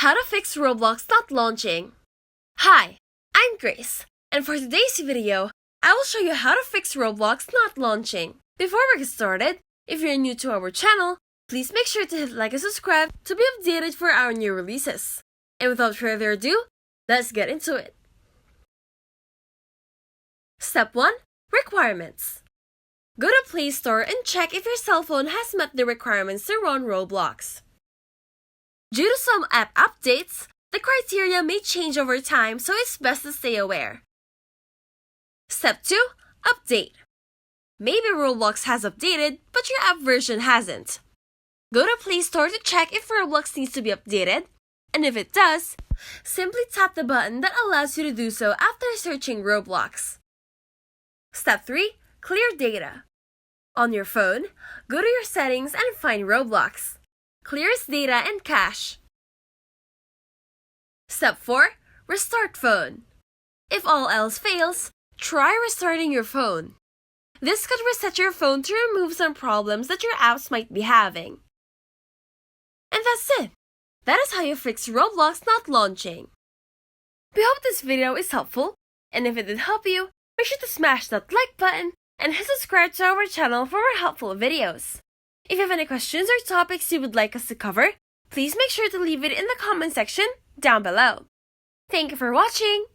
How to fix Roblox not launching. Hi, I'm Grace, and for today's video, I will show you how to fix Roblox not launching. Before we get started, if you're new to our channel, please make sure to hit like and subscribe to be updated for our new releases. And without further ado, let's get into it. Step 1. Requirements. Go to Play Store and check if your cell phone has met the requirements to run Roblox. Due to some app updates, the criteria may change over time, so it's best to stay aware. Step 2. Update. Maybe Roblox has updated, but your app version hasn't. Go to Play Store to check if Roblox needs to be updated, and if it does, simply tap the button that allows you to do so after searching Roblox. Step 3. Clear data. On your phone, go to your settings and find Roblox. Clear its data and cache. Step 4. Restart phone. If all else fails, try restarting your phone. This could reset your phone to remove some problems that your apps might be having. And that's it. That is how you fix Roblox not launching. We hope this video is helpful, and if it did help you, make sure to smash that like button and hit subscribe to our channel for more helpful videos. If you have any questions or topics you would like us to cover, please make sure to leave it in the comment section down below. Thank you for watching!